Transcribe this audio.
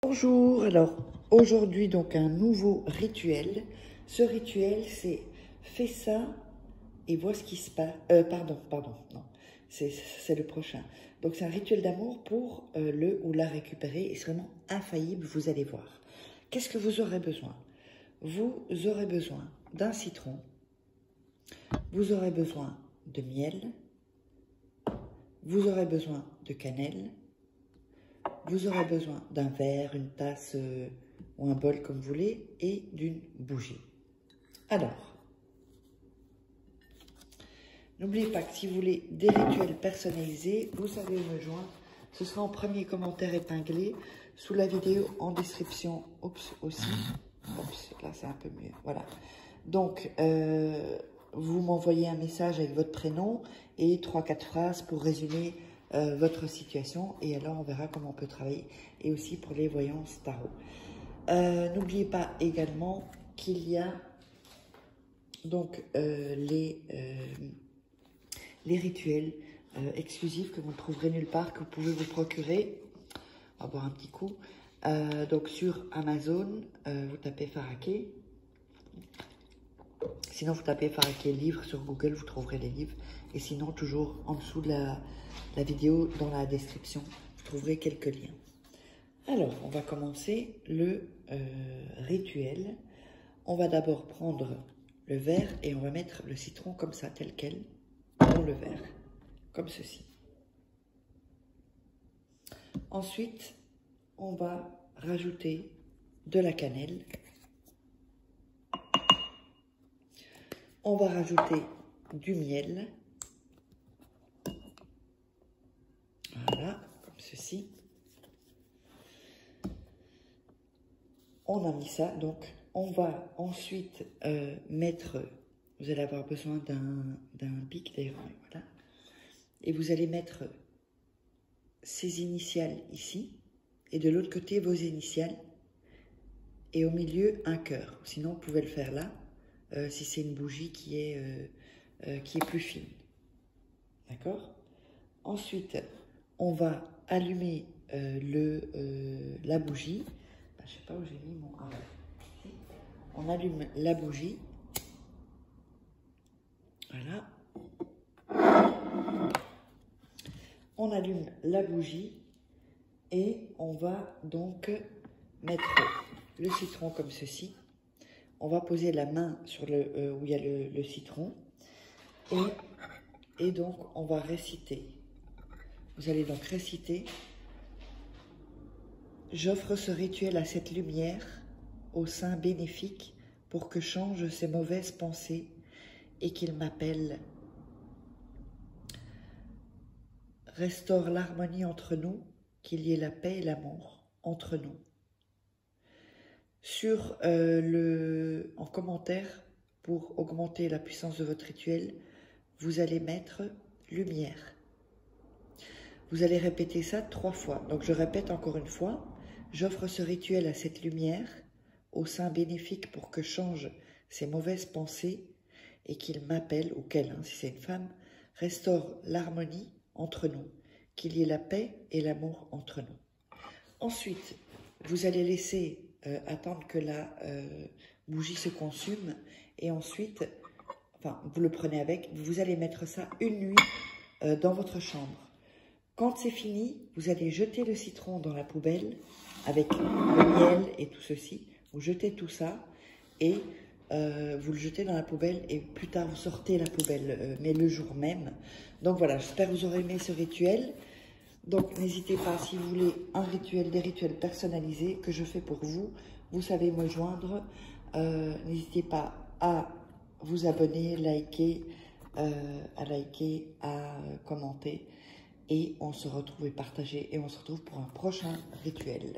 Bonjour, alors aujourd'hui donc un nouveau rituel. Ce rituel c'est fais ça et vois ce qui se passe. Pardon, non, c'est le prochain. Donc c'est un rituel d'amour pour le ou la récupérer et c'est vraiment infaillible, vous allez voir. Qu'est-ce que vous aurez besoin? Vous aurez besoin d'un citron, vous aurez besoin de miel, vous aurez besoin de cannelle, vous aurez besoin d'un verre, une tasse ou un bol comme vous voulez et d'une bougie. Alors, n'oubliez pas que si vous voulez des rituels personnalisés, vous savez me joindre. Ce sera en premier commentaire épinglé sous la vidéo en description. Oups, aussi. Oups, là c'est un peu mieux. Voilà. Donc, vous m'envoyez un message avec votre prénom et 3-4 phrases pour résumer votre situation. Et alors, on verra comment on peut travailler. Et aussi pour les voyances tarot. N'oubliez pas également qu'il y a donc les rituels exclusifs que vous ne trouverez nulle part, que vous pouvez vous procurer. On va boire un petit coup. Donc sur Amazon, vous tapez Faraké. Sinon, vous tapez Faraké livre sur Google, vous trouverez les livres. Et sinon, toujours en dessous de la vidéo, dans la description, vous trouverez quelques liens. Alors, on va commencer le rituel. On va d'abord prendre le verre et on va mettre le citron comme ça, tel quel, dans le verre, comme ceci. Ensuite, on va rajouter de la cannelle. On va rajouter du miel. Voilà, comme ceci. On a mis ça, donc on va ensuite mettre, vous allez avoir besoin d'un bic d'ailleurs, voilà. Et vous allez mettre ces initiales ici, et de l'autre côté vos initiales, et au milieu un cœur. Sinon, vous pouvez le faire là, si c'est une bougie qui est plus fine. D'accord? Ensuite, on va allumer la bougie. Je ne sais pas où j'ai mis mon... Ah, on allume la bougie. Voilà. On allume la bougie et on va donc mettre le citron comme ceci. On va poser la main sur où il y a le citron et donc on va réciter. Vous allez donc réciter: j'offre ce rituel à cette lumière, au sein bénéfique, pour que change ces mauvaises pensées et qu'il m'appelle. Restaure l'harmonie entre nous, qu'il y ait la paix et l'amour entre nous. En commentaire, pour augmenter la puissance de votre rituel, vous allez mettre lumière. Vous allez répéter ça 3 fois. Donc je répète encore une fois: j'offre ce rituel à cette lumière, au sein bénéfique, pour que change ces mauvaises pensées et qu'il m'appelle, ou qu'elle, si c'est une femme, restaure l'harmonie entre nous, qu'il y ait la paix et l'amour entre nous. Ensuite, vous allez laisser attendre que la bougie se consume et ensuite, enfin, vous le prenez avec, vous allez mettre ça une nuit dans votre chambre. Quand c'est fini, vous allez jeter le citron dans la poubelle avec le miel et tout ceci. Vous jetez tout ça et vous le jetez dans la poubelle et plus tard vous sortez la poubelle, mais le jour même. Donc voilà, j'espère que vous aurez aimé ce rituel. Donc n'hésitez pas, si vous voulez des rituels personnalisés que je fais pour vous, vous savez me joindre. N'hésitez pas à vous abonner, à commenter. Et on se retrouve et partager. Et on se retrouve pour un prochain rituel.